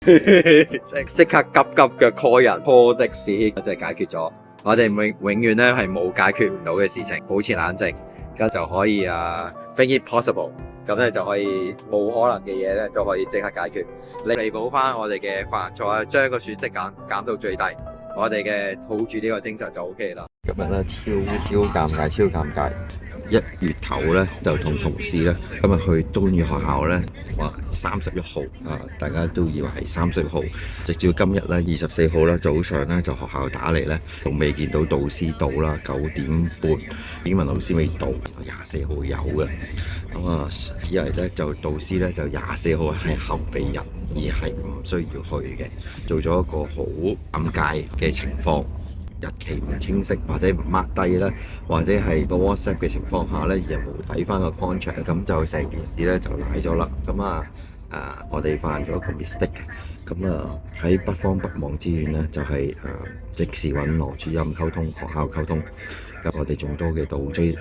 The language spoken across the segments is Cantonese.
即刻急急腳 call 人 call 的士，就解決咗。我哋永遠咧係冇解決唔到嘅事情，保持冷靜，咁就可以think it possible， 咁咧就可以冇可能嘅嘢咧都可以即刻解決，彌補翻我哋嘅犯錯，將個損失減到最低，我哋嘅抱住呢個精神就 OK 啦。今日咧超尷尬。1月頭咧就同同事咧今日去東語學校咧，話31號大家都以為係30號，直至今日咧24號啦早上咧就學校打嚟咧，仲未見到導師到啦，9點半英文老師未到，24號有嘅，咁以為咧就導師咧就24號係後備人，而係唔需要去嘅，做咗一個好尷尬嘅情況。日期唔清晰，或者唔 mark 低啦，或者係個 WhatsApp 嘅情況下咧，又冇睇翻個 contract，咁就成件事咧就賴咗啦。咁我哋犯咗一個 mistake，咁喺不慌不忙之餘咧，就係即時揾羅主任溝通，學校溝通。咁我哋仲多嘅導師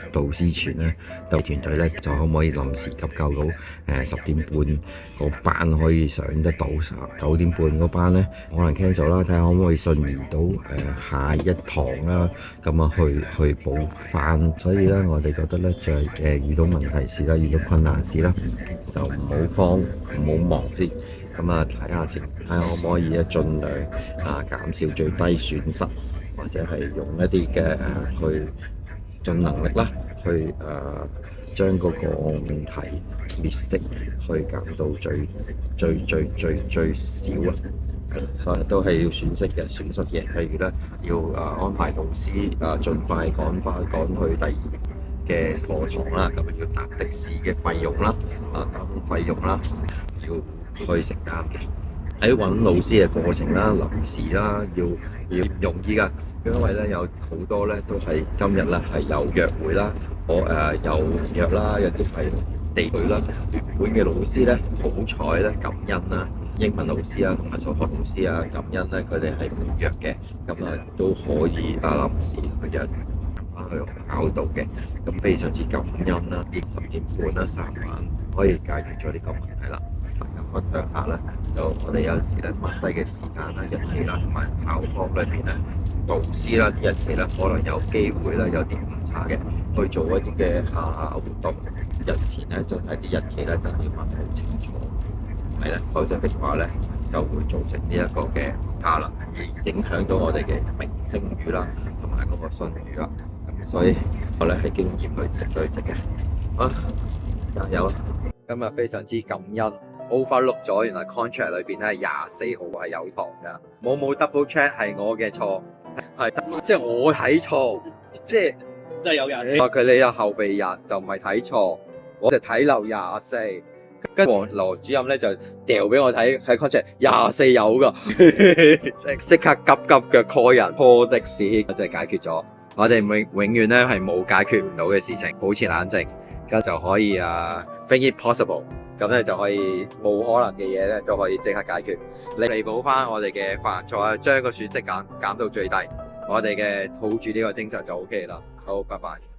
團咧，團隊咧就可唔可以臨時急救到10點半嗰班可以上得到，9點半嗰班咧可能 cancel 啦，睇下可唔可以順延到下一堂啦，咁去補翻。所以咧我哋覺得咧就係遇到問題事啦，遇到困難事啦，就唔好慌，唔好忙先。咁睇下可唔可以盡量減少最低損失，或者係用一啲嘅去盡能力啦，去將嗰個問題滅色，去減到最少啊！所以都係要損失嘅，譬如咧要安排導師盡快趕去第2嘅課堂啦，咁要搭的士嘅費用啦，交通費用啦，要去承擔嘅。喺揾老師嘅過程啦，臨時啦，要唔容易㗎，因為咧有好多咧都係今日咧係有約會啦，有約啦，有啲係地區啦。原本嘅老師咧，好彩咧，感恩啦，英文老師啊同埋數學老師啊，感恩咧佢哋係冇約嘅，咁都可以臨時去約翻去學校度嘅，咁非常之感恩啦。10點半啦，3晚可以解決咗呢個問題啦。分享下啦，就我哋有陣時咧，抹低嘅時間啦、日期啦，同埋校方裏邊咧，導師啦啲日期咧，可能有機會咧有啲誤差嘅，去做一啲嘅活動。日前咧真係啲日期咧，真係要問好清楚，係啦，否則的話咧就會造成呢一個嘅差啦，而影響到我哋嘅名聲譽啦，同埋嗰個信譽啦。咁所以我咧係經驗去累積嘅，加油！今日非常之感恩。overlook 咗，原來 contract 裏邊咧24號係有堂噶，冇 double check 係我嘅錯，係即係我睇錯，即係有人話佢哋有後備人就唔係睇錯，我就睇漏24，跟住羅主任咧就掉俾我睇喺 contract 24有噶，即刻急急腳 call 人 call 的士，就解決咗。我哋永遠咧係冇解決唔到嘅事情，保持冷靜，咁就可以think it possible。咁咧就可以冇可能嘅嘢咧都可以即刻解決，彌補翻我哋嘅犯錯，將個損失減到最低，我哋嘅抱住呢個精神就 OK 啦。好，拜拜。